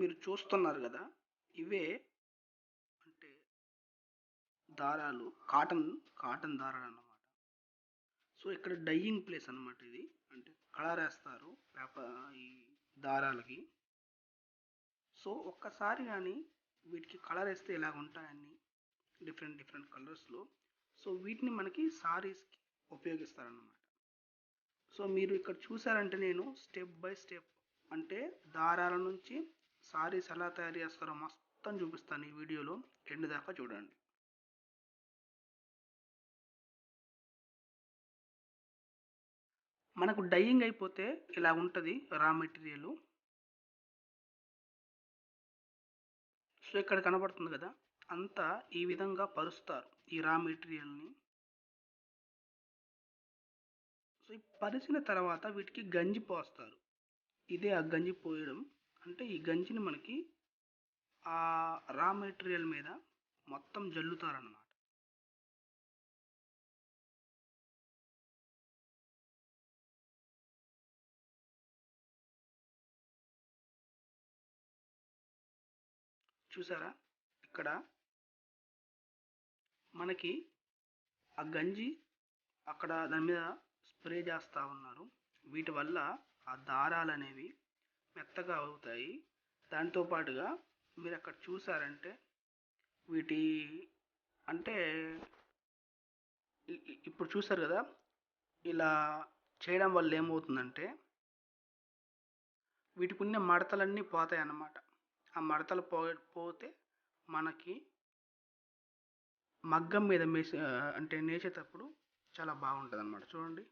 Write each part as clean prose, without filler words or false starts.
మీరు చూస్తున్నారు కదా, ఇవే అంటే దారాలు, కాటన్ దారాలు అన్నమాట. సో ఇక్కడ డైయింగ్ ప్లేస్ అన్నమాట ఇది. అంటే కలర్ వేస్తారు ఈ దారాలకి. సో ఒక్కసారి కానీ వీటికి కలర్ వేస్తే ఇలా ఉంటాయని డిఫరెంట్ కలర్స్లో. సో వీటిని మనకి సారీస్కి ఉపయోగిస్తారన్నమాట. సో మీరు ఇక్కడ చూసారంటే నేను స్టెప్ బై స్టెప్ అంటే దారాల నుంచి సారీస్ ఎలా తయారు చేస్తారో మొత్తం చూపిస్తాను ఈ వీడియోలో. ఎండ్ దాకా చూడండి. మనకు డైయింగ్ అయిపోతే ఇలా ఉంటుంది రా మెటీరియల్. సో ఇక్కడ కనబడుతుంది కదా, అంతా ఈ విధంగా పరుస్తారు ఈ రా మెటీరియల్ని. సో ఈ పరిచిన తర్వాత వీటికి గంజి పోస్తారు. ఇదే ఆ గంజి పోయడం అంటే ఈ గంజిని మనకి ఆ రా మెటీరియల్ మీద మొత్తం జల్లుతారన్నమాట. చూసారా, ఇక్కడ మనకి ఆ గంజి అక్కడ దాని మీద స్ప్రే చేస్తూ ఉన్నారు. వీటి వల్ల ఆ దారాలు అనేవి మెత్తగా అవుతాయి. దాంతోపాటుగా మీరు అక్కడ చూసారంటే వీటి అంటే ఇప్పుడు చూసారు కదా, ఇలా చేయడం వల్ల ఏమవుతుందంటే వీటికి ఉన్న మడతలన్నీ పోతాయి అన్నమాట. ఆ మడతలు పోతే మనకి మగ్గం మీద అంటే నేసేటప్పుడు చాలా బాగుంటుంది అన్నమాట. చూడండి,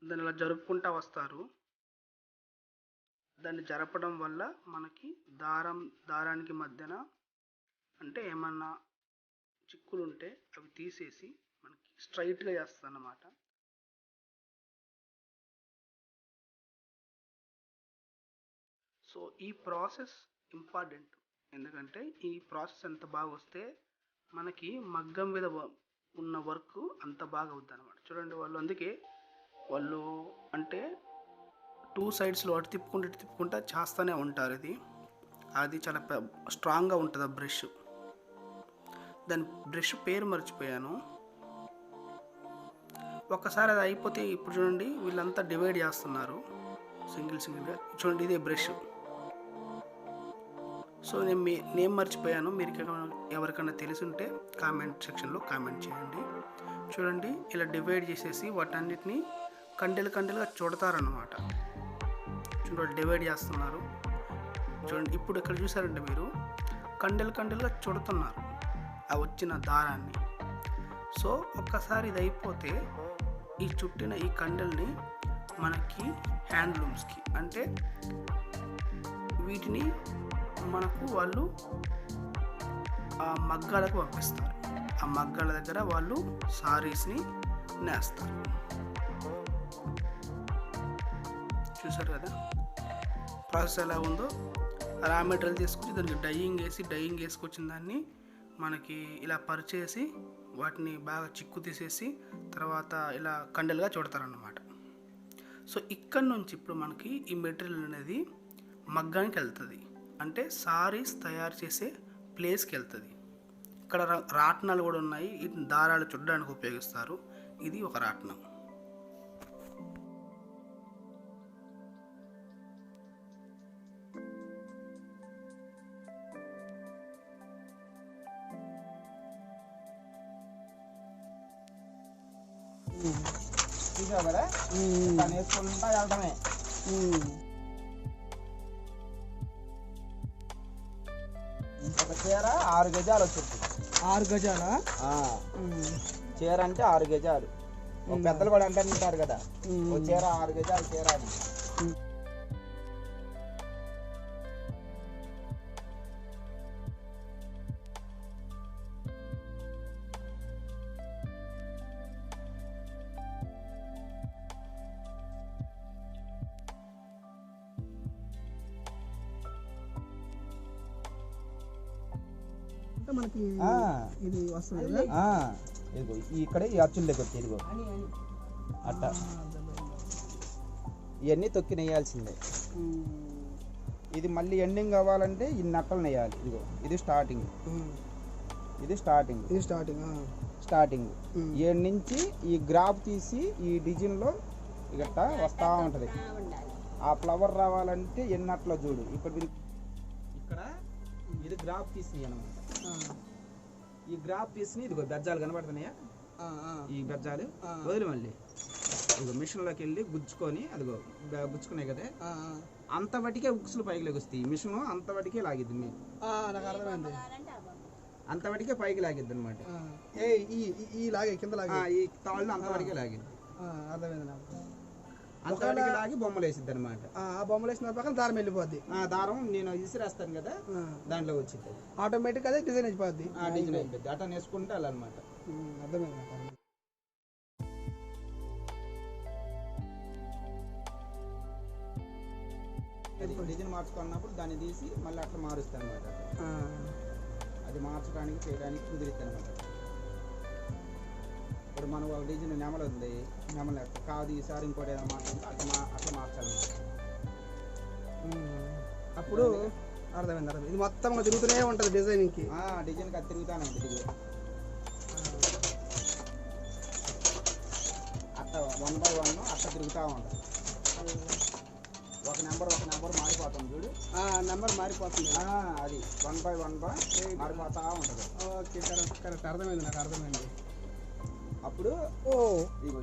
దాన్ని ఇలా జరుపుకుంటూ వస్తారు. దాన్ని జరపడం వల్ల మనకి దారానికి మధ్యన అంటే ఏమన్నా చిక్కులు ఉంటే అవి తీసేసి మనకి స్ట్రైట్గా చేస్తుంది అన్నమాట. సో ఈ ప్రాసెస్ ఇంపార్టెంట్. ఎందుకంటే ఈ ప్రాసెస్ ఎంత బాగా వస్తే మనకి మగ్గం మీద ఉన్న వర్క్ అంత బాగా అవుతుంది అనమాట. చూడండి, అందుకే వాళ్ళు అంటే 2 సైడ్స్లో అటు తిప్పుకుంటూ చేస్తూనే ఉంటారు. అది చాలా స్ట్రాంగ్గా ఉంటుంది ఆ బ్రష్. దాని బ్రష్ పేరు మర్చిపోయాను. ఒక్కసారి అది అయిపోతే ఇప్పుడు చూడండి వీళ్ళంతా డివైడ్ చేస్తున్నారు సింగిల్గా. చూడండి, ఇదే బ్రష్. సో నేను మర్చిపోయాను. మీరు ఎవరికైనా తెలిసి ఉంటే కామెంట్ సెక్షన్లో కామెంట్ చేయండి. చూడండి, ఇలా డివైడ్ చేసేసి వాటన్నిటిని కండెలుగా చుడతారన్నమాట. చూడండి, డివైడ్ చేస్తున్నారు. చూడండి, ఇప్పుడు ఇక్కడ చూసారంటే మీరు కండెలుగా చుడుతున్నారు ఆ వచ్చిన దారాన్ని. సో ఒక్కసారి ఇది అయిపోతే ఈ చుట్టిన ఈ కండెల్ని మనకి హ్యాండ్లూమ్స్కి అంటే వీటిని మనకు వాళ్ళు ఆ మగ్గాలకు పంపిస్తారు. ఆ మగ్గాల దగ్గర వాళ్ళు సారీస్ని నేస్తారు. చూసారు కదా ప్రాసెస్ ఎలా ఉందో. రా మెటీరియల్ తీసుకొచ్చి దానికి డైయింగ్ వేసుకొచ్చిన దాన్ని మనకి ఇలా పరిచేసి వాటిని బాగా చిక్కు తీసేసి తర్వాత ఇలా కండెలుగా చూడతారన్నమాట. సో ఇక్కడ నుంచి ఇప్పుడు మనకి ఈ మెటీరియల్ అనేది మగ్గానికి వెళ్తుంది. అంటే సారీస్ తయారు చేసే ప్లేస్కి వెళ్తుంది. ఇక్కడ రాట్నాలు కూడా ఉన్నాయి. ఈ దారాలు చుట్టడానికి ఉపయోగిస్తారు. ఇది ఒక రాట్నం. వేసుకుంటా వెళ్తామే. ఒక చీర 6 గజాలు వచ్చేది. 6 గజాలా? చీర అంటే 6 గజాలు. పెద్దలు కూడా అంటారు కదా, ఒక చీర 6 గజాలు చీర అని. మనకి ఇది వస్తుంది ఇదిగో ఇక్కడ ఈ అచ్చుల దగ్గర తిరిగో అట్ట ఇవన్నీ తొక్కి నెయ్యాల్సిందే. ఇది మళ్ళీ ఎండింగ్ అవ్వాలంటే ఈ నట్టలు వేయాలి. ఇదిగో ఇది స్టార్టింగ్, ఇది స్టార్టింగ్, ఇది స్టార్టింగ్. స్టార్టింగ్ ఏడు నుంచి ఈ గ్రాఫ్ తీసి ఈ డిజైన్లో గట్ట వస్తూ ఉంటుంది. ఆ ఫ్లవర్ రావాలంటే ఎన్నట్లో చూడు. ఇక్కడ ఇది గ్రాఫ్ తీసినాయి అనమాట. ఈ గ్రాఫ్ తీసి ఇదిగో బెజ్జాలు కనబడుతున్నాయా, ఈ బెజ్జాలు వదిలి మళ్ళీ ఇదిగో మిషన్లోకి వెళ్ళి గుచ్చుకొని, అదిగో గుచ్చుకున్నాయి కదా, అంతవటికే ఉక్సులు పైకి లెగుస్తాయి. మిషన్ అంతవటికే లాగిద్ది మీరు, నాకు అర్థమైంది. అంతవటికే పైకి లాగిద్ది అనమాట. ఈ లాగే కింద లాగే ఈ తాళ్ళు అంతవటికే లాగిద్ది. అర్థమైంది నాకు. అంతవటికి లాగి బొమ్మలు వేసిద్ది అనమాట. ఆ బొమ్మలు వేసిన పక్కన దారం వెళ్ళిపోద్ది. దారం నేను విసిరేస్తాను కదా, దాంట్లో వచ్చింది ఆటోమేటిక్ అదే డిజైన్ అయిపోద్ది. డిజైన్ అయిపోద్ది. అట్లా నేర్చుకుంటే అలా అనమాట. అర్థమైంది నాకు. డిజైన్ మార్చుకున్నప్పుడు దాన్ని తీసి మళ్ళీ అట్లా మారుస్తాను అనమాట. అది మార్చడానికి చేయడానికి కుదిరిద్ది అనమాట. ఇప్పుడు మనం ఒక డిజైన్ నెమలు ఉంది, నెమలు కాదు ఈసారి ఇంకోటి ఏదైనా మార్చుకుంటే అట్లా మార్చాలన్నమాట. అప్పుడు అర్థమైంది అర్థమైంది. ఇది మొత్తం తిరుగుతూనే ఉంటుంది డిజైనింగ్కి. డిజైన్కి అది తిరుగుతూనే ఉంటుంది. అట్లా 1 by 1 అట్లా తిరుగుతూ ఉంటుంది. ఒక నెంబర్ మారిపోతుంది చూడు, నెంబర్ మారిపోతుంది. అది 1 by 1 మారిపోతూ ఉంటుంది. ఓకే, కరెక్ట్ అర్థమైంది నాకు, అర్థమైంది. అప్పుడు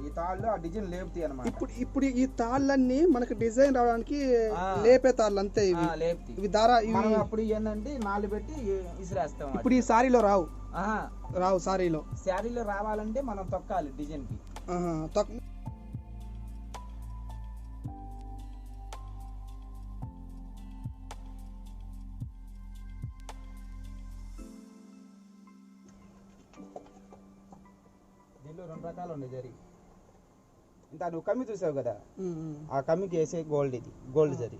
ఈ తాళ్ళు ఆ డిజైన్ లేపుతాయి అనమాట. ఇప్పుడు ఈ తాళ్ళన్నీ మనకి డిజైన్ రావడానికి లేపే తాళ్ళు అంతే. ఇవి దారా అప్పుడు ఏంటంటే నాలుగు పెట్టి విసిరేస్తాం. ఇప్పుడు ఈ సారీలో రావు శారీలో రావాలంటే మనం తొక్కాలి డిజైన్ కి. దీనిలో 2 రకాలు ఉన్నాయి జరి. ఇంత నువ్వు కమ్మి చూసావు కదా, ఆ కమ్మికి వేసే గోల్డ్, ఇది గోల్డ్ జరి.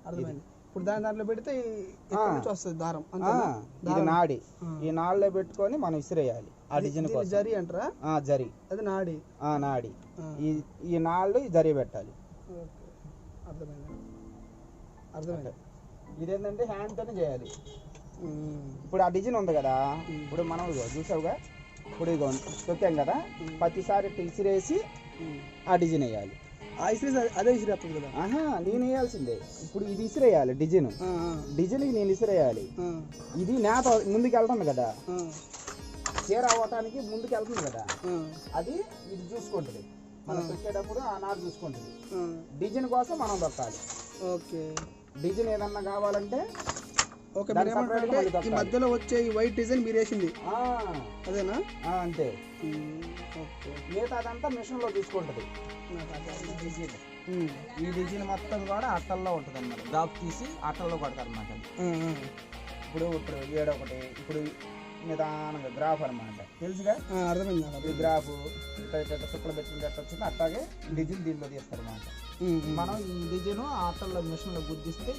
అర్థమైంది. ఇప్పుడు దాంట్లో పెడితే వస్తుంది దారం. ఇది నాడి. ఈ నాడులో పెట్టుకొని మనం ఇసిరేయాలి ఆ డిజైన్ కోసం. జరి అంటారా? జరి, అది నాడి. నాడి. ఈ నాళ్ళు జరి పెట్టాలి. అర్థమైంది. ఇదేంటంటే హ్యాండ్ తోనే చేయాలి. ఇప్పుడు ఆ డిజైన్ ఉంది కదా, ఇప్పుడు మనం చూసావుగా, ఇప్పుడు ఇగో తొక్కాం కదా, ప్రతిసారి ఇసిరేసి ఆ డిజైన్ వేయాలి. అదే ఇసిరేస్తుంది కదా. నేను వేయాల్సిందే. ఇప్పుడు ఇది ఇసిరేయాలి డిజైన్, డిజైన్కి నేను ఇసిరేయాలి. ఇది నేత ముందుకు వెళ్తుంది కదా, చీర అవ్వటానికి ముందుకు వెళ్తుంది కదా, అది ఇది చూసుకుంటుంది. మనం తొక్కేటప్పుడు ఆ నాడు చూసుకుంటుంది. డిజైన్ కోసం మనం దొక్కాలి. ఓకే, డిజైన్ ఏదన్నా కావాలంటే ఓకే. ఈ మధ్యలో వచ్చే ఈ వైట్ డిజైన్ మీరు వేసింది అదేనా? అంతే. మిగతా అదంతా మిషన్ లో తీసుకుంటది. ఈ డిజైన్ మొత్తం కూడా అట్టల్లో ఉంటుంది అన్నమాట. గ్రాఫ్ తీసి అట్టల్లో కొడతారు అన్నమాట. ఇప్పుడు ఏడొకటి, ఇప్పుడు నిదానంగా గ్రాఫ్ అనమాట, తెలుసుగా? అర్థమైంది. ఈ గ్రాఫ్ చుక్కలు పెట్టుకుంటే ఎట్లా వచ్చిందో అట్లాగే డిజైన్ దీంట్లో తీస్తారు అన్నమాట. మనం ఈ డిజైన్ అట్టల్లో మిషన్ లో గుర్తిస్తే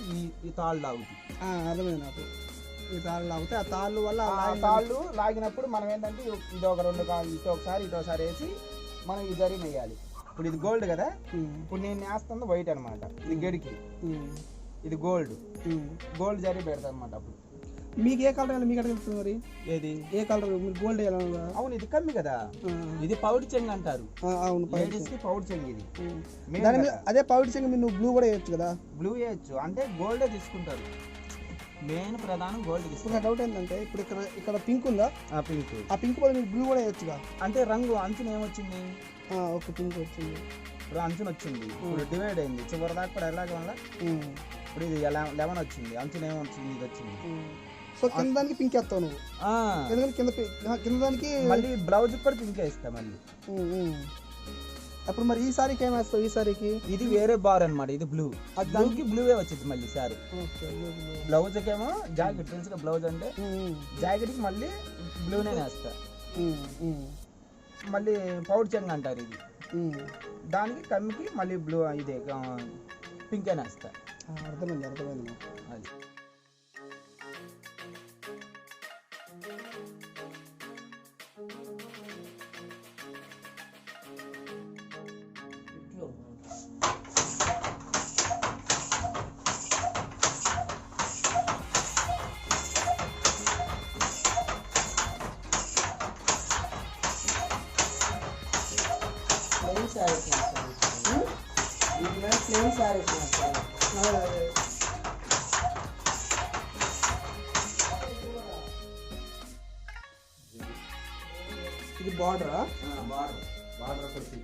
ఈ తాళ్ళు లాగుతాయి. అర్థమైంది నాకు. ఈ తాళ్ళు లాగితే ఆ తాళ్ళు వల్ల తాళ్ళు లాగినప్పుడు మనం ఏంటంటే ఇది ఒక 2 కాళ్ళు ఇటోసారి వేసి మనం ఈ జరి వేయాలి. ఇప్పుడు ఇది గోల్డ్ కదా, ఇప్పుడు నేను వేస్తుంది వైట్ అనమాట. ఇది గడికి, ఇది గోల్డ్ జరి పెడతా అనమాట. అప్పుడు మీకు ఏ కలర్ వేయాలి? మీకు ఎక్కడ తెలుస్తుంది మరి? ఏది ఏ కలర్? మీరు గోల్డ్ వేయాలి. అవును, ఇది కమ్మి కదా, ఇది పౌడి చెంగు అంటారు. అవును, పౌడి చెంగు. ఇది అదే పౌడి చెంగు. మీరు నువ్వు బ్లూ కూడా వేయచ్చు కదా? బ్లూ వేయచ్చు, అంటే గోల్డే తీసుకుంటారు. మెయిన్ ప్రధానం గోల్డ్ తీసుకుంటారు. డౌట్ ఏంటంటే ఇప్పుడు ఇక్కడ పింక్ ఉందా? ఆ పింక్ బదులు మీరు బ్లూ కూడా వేయచ్చుగా. అంటే రంగు అంచున ఏమొచ్చింది? ఒక పింక్ వచ్చింది. ఇప్పుడు అంచున వచ్చింది, ఇప్పుడు డివైడ్ అయింది చివరి దాకా కూడా ఎలాగ వల్ల. ఇప్పుడు ఇది 11 వచ్చింది, అంచున ఏమొచ్చింది? ఇది వచ్చింది. సో కింద దానికి పింక్ వేస్తావు నువ్వు, ఎందుకంటే కింద దానికి మళ్ళీ బ్లౌజ్ కూడా పింక్ వేస్తా మళ్ళీ. అప్పుడు మరి ఈ సారీకి ఏం వేస్తావు? ఈ సారీకి ఇది వేరే బార్ అనమాట, ఇది బ్లూ. దానికి బ్లూవే వచ్చింది మళ్ళీ సారీ. బ్లౌజ్ కేమో జాకెట్, తెలుసుగా బ్లౌజ్ అంటే, జాకెట్ కి మళ్ళీ బ్లూనే వేస్తా. మళ్ళీ పౌడ్ చెంగ్ అంటారు ఇది, దానికి కమ్మికి మళ్ళీ బ్లూ, ఇదే పింక్ అని వేస్తా. అర్థమైంది. అది ఇది బార్డరా? బార్డర్ వచ్చి